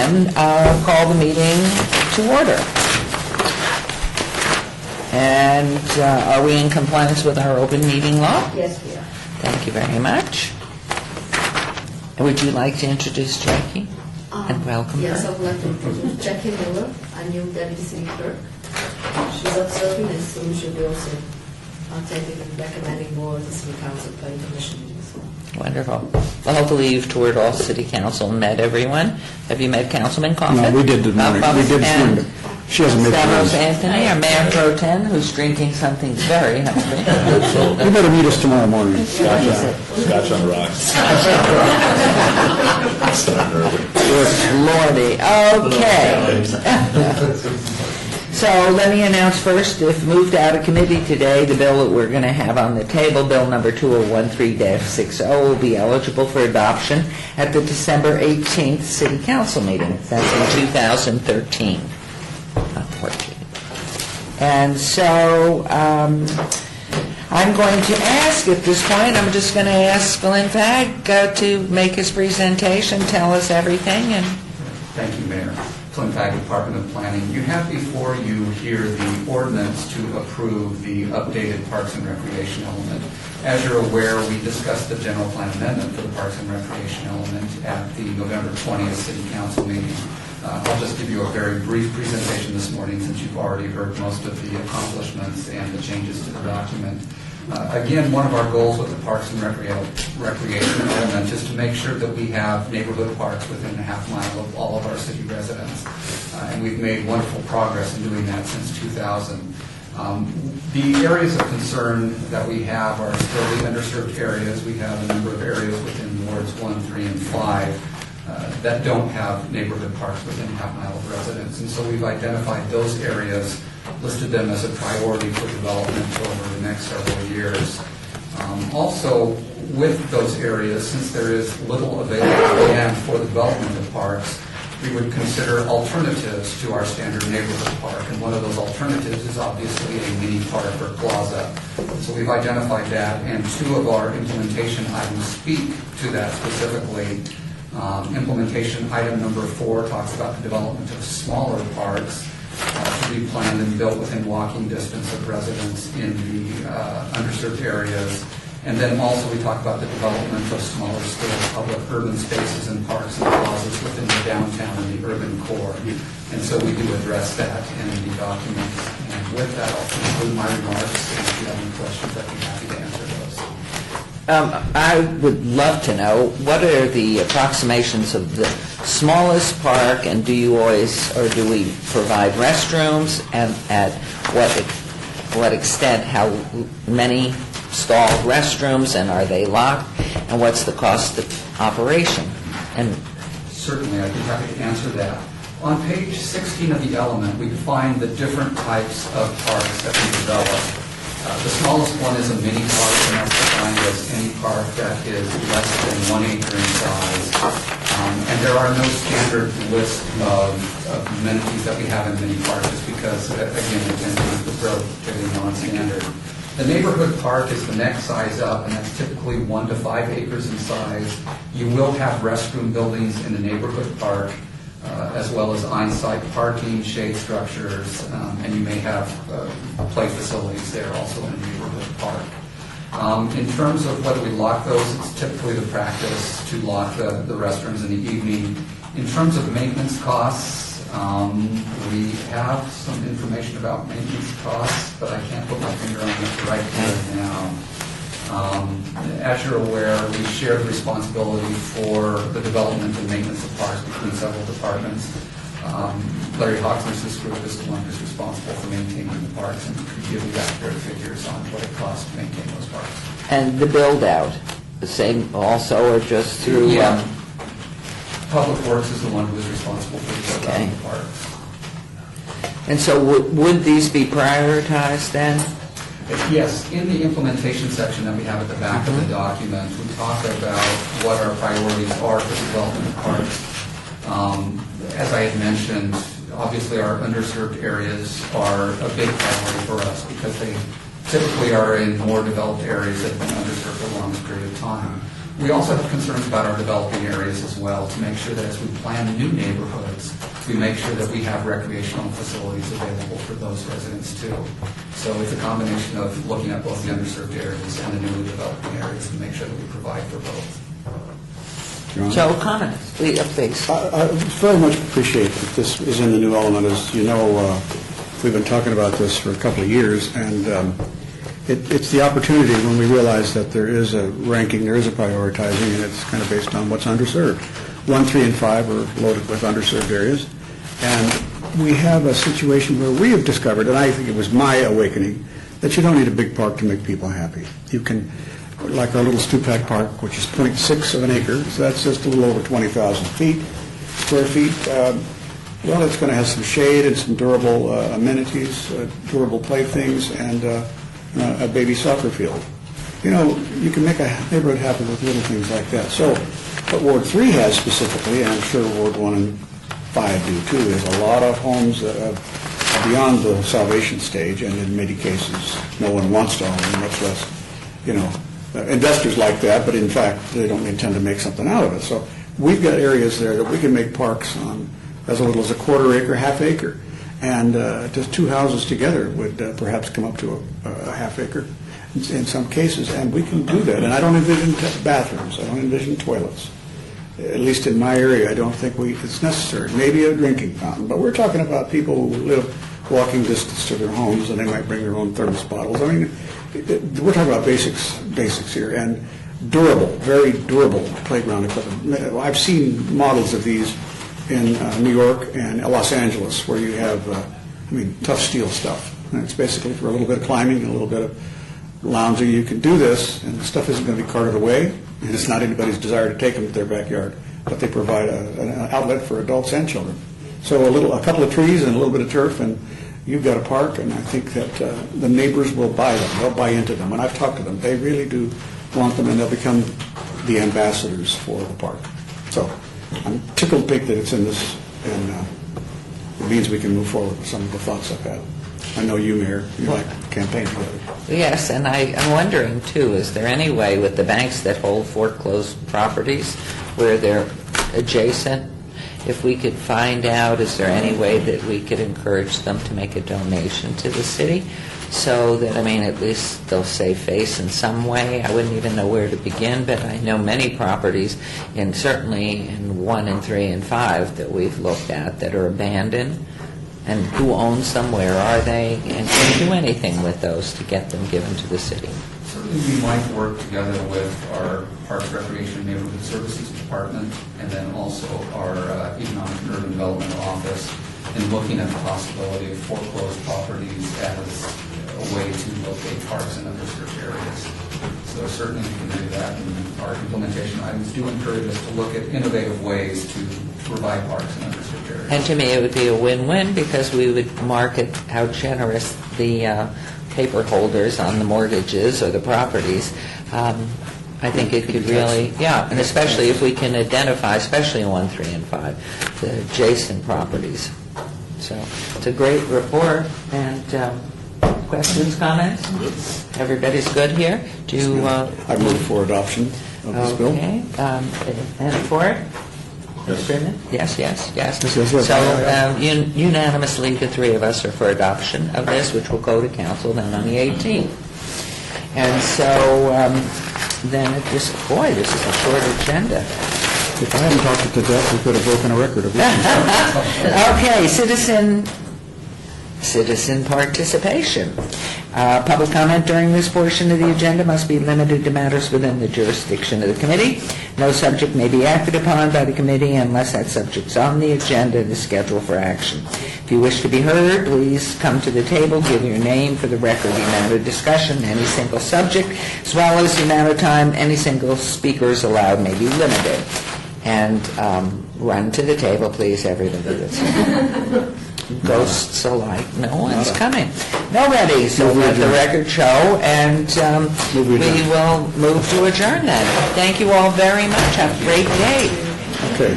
then call the meeting to order. And are we in compliance with our open meeting law? Yes, we are. Thank you very much. And would you like to introduce Jackie and welcome Yes, her? I would like to introduce Jackie Miller, our new Deputy City Clerk. She's observing and soon she'll be also attending and recommending more of the City Council Planning Commission meetings. Wonderful. Well, hopefully you've toured all City Council and met everyone. Have you met Councilman Coffin? No, we did this morning. We did this morning. She hasn't met Stavros you. Anthony, our Mayor Pro Tem, who's drinking something very healthy. You better meet us tomorrow morning. Scotch on the rocks. Starting early. Lordy. Okay. So let me announce first, if moved out of committee today, the bill that we're going to have on the table, Bill number 2013-60, will be eligible for adoption at the December 18th City Council meeting. That's in 2013. Not 14. And so I'm going to ask at this point, I'm just going to ask Glenn Fagg to make his presentation, tell us everything, and Thank you, Mayor. Glenn Fagg, Department of Planning. You have before you here the ordinance to approve the updated Parks and Recreation element. As you're aware, we discussed the general plan amendment for the Parks and Recreation element at the November 20th City Council meeting. I'll just give you a very brief presentation this morning since you've already heard most of the accomplishments and the changes to the document. Again, one of our goals with the Parks and Recreation element is to make sure that we have neighborhood parks within a half mile of all of our city residents. And we've made wonderful progress in doing that since 2000. The areas of concern that we have are still the underserved areas. We have a number of areas within wards 1, 3, and 5 that don't have neighborhood parks within a half mile of residents. And so we've identified those areas, listed them as a priority for development over the next several years. Also, with those areas, since there is little available land for the development of parks, we would consider alternatives to our standard neighborhood park. And one of those alternatives is obviously a mini park or plaza. So we've identified that, and two of our implementation items speak to that specifically. Implementation item number 4 talks about the development of smaller parks to be planned and built within walking distance of residents in the underserved areas. And then also we talk about the development of smaller scale public urban spaces and parks and plazas within the downtown and the urban core. And so we do address that in the document. And with that, I'll conclude my remarks. And if you have any questions, I'd be happy to answer those. I would love to know, what are the approximations of the smallest park, and do you always, or do we provide restrooms, and at what extent, how many stalled restrooms, and are they locked, and what's the cost of operation? And Certainly, I'd be happy to answer that. On page 16 of the element, we define the different types of parks that we develop. The smallest one is a mini park, and that's defined as any park that is less than 1 acre in size. And there are no standard list of amenities that we have in mini parks, just because, again, it tends to be relatively non-standard. The neighborhood park is the next size up, and that's typically 1 to 5 acres in size. You will have restroom buildings in the neighborhood park, as well as on-site parking, shade structures, and you may have play facilities there also in the neighborhood park. In terms of whether we lock those, it's typically the practice to lock the restrooms in the evening. In terms of maintenance costs, we have some information about maintenance costs, but I can't put my finger on it right now. As you're aware, we share the responsibility for the development and maintenance of parks between several departments. Larry Hawkson's group is the one who's responsible for maintaining the parks and could give you accurate figures on what it costs to maintain those parks. and the build-out, the same also, or just through... Yeah. Public Works is the one who is responsible for the build-out of the parks. And so would these be prioritized then? Yes, in the implementation section that we have at the back of the document, we talk about what our priorities are for the development of parks. As I had mentioned, obviously our underserved areas are a big priority for us because they typically are in more developed areas that have been underserved for the longest period of time. We also have concerns about our developing areas as well to make sure that as we plan new neighborhoods, we make sure that we have recreational facilities available for those residents too. So it's a combination of looking at both the underserved areas and the newly developing areas to make sure that we provide for both. John? Joe, comments, please. I very much appreciate that this is in the new element. As you know, we've been talking about this for a couple of years, and it's the opportunity when we realize that there is a ranking, there is a prioritizing, and it's kind of based on what's underserved. 1, 3, and 5 are loaded with underserved areas, and we have a situation where we have discovered, and I think it was my awakening, that you don't need a big park to make people happy. You can, like our little Stupak Park, which is 0.6 of an acre, so that's just a little over 20,000 square feet. Well, it's going to have some shade and some durable amenities, durable playthings, and a baby soccer field. You know, you can make a neighborhood happy with little things like that. So what Ward 3 has specifically, and I'm sure Ward 1 and 5 do too, is a lot of homes that are beyond the salvation stage, and in many cases, no one wants to own them, much less, investors like that, but in fact, they don't intend to make something out of it. So we've got areas there that we can make parks on as little as a quarter acre, half acre. And just 2 houses together would perhaps come up to a half acre in some cases, and we can do that. And I don't envision bathrooms, I don't envision toilets. At least in my area, I don't think it's necessary. Maybe a drinking fountain, but we're talking about people who live walking distance to their homes, and they might bring their own thermos bottles. I mean, we're talking about basics here, and durable, very durable playground equipment. I've seen models of these in New York and Los Angeles, where you have, tough steel stuff. And it's basically for a little bit of climbing and a little bit of lounging. You can do this, and the stuff isn't going to be carted away, and it's not anybody's desire to take them to their backyard, but they provide an outlet for adults and children. So a couple of trees and a little bit of turf, and you've got a park, and I think that the neighbors will buy them. They'll buy into them. And I've talked to them. They really do want them, and they'll become the ambassadors for the park. So I'm tickled pink that it's in this, and it means we can move forward with some of the thoughts I've had. I know you, Mayor, you like to campaign together. Yes, and I'm wondering, too, is there any way with the banks that hold foreclosed properties where they're adjacent, if we could find out, is there any way that we could encourage them to make a donation to the city so that, at least they'll save face in some way? I wouldn't even know where to begin, but I know many properties, and certainly in 1 and 3 and 5 that we've looked at that are abandoned. And who owns them, where are they, and can we do anything with those to get them given to the city? Certainly, we might work together with our Parks, Recreation, and Neighborhood Services Department, and then also our Economic and Urban Development Office, in looking at the possibility of foreclosed properties as a way to locate parks in underserved areas. So certainly we can do that, and our implementation items do encourage us to look at innovative ways to provide parks in underserved areas. And to me, it would be a win-win because we would market how generous the paper holders on the mortgages or the properties. I think it could really, and especially if we can identify, especially in 1, 3, and 5, the adjacent properties. So it's a great report. And questions, comments? Everybody's good here? Do you, I move for adoption of this bill. Okay. And for it? Yes. Yes. Yes. So unanimously, the 3 of us are for adoption of this, which will go to council then on the 18th. And so then it just, boy, this is a short agenda. If I hadn't talked it to death, we could have broken a record of this. Okay, citizen participation. Public comment during this portion of the agenda must be limited to matters within the jurisdiction of the committee. No subject may be acted upon by the committee unless that subject's on the agenda and is scheduled for action. If you wish to be heard, please come to the table, give your name for the record, the amount of discussion, any single subject, as well as the amount of time any single speaker is allowed may be limited. And run to the table, please, everybody that's here. Ghosts alike. No one's coming. Nobody. So let the record show, and we will move to adjourn then. Thank you all very much. Have a great day. Okay.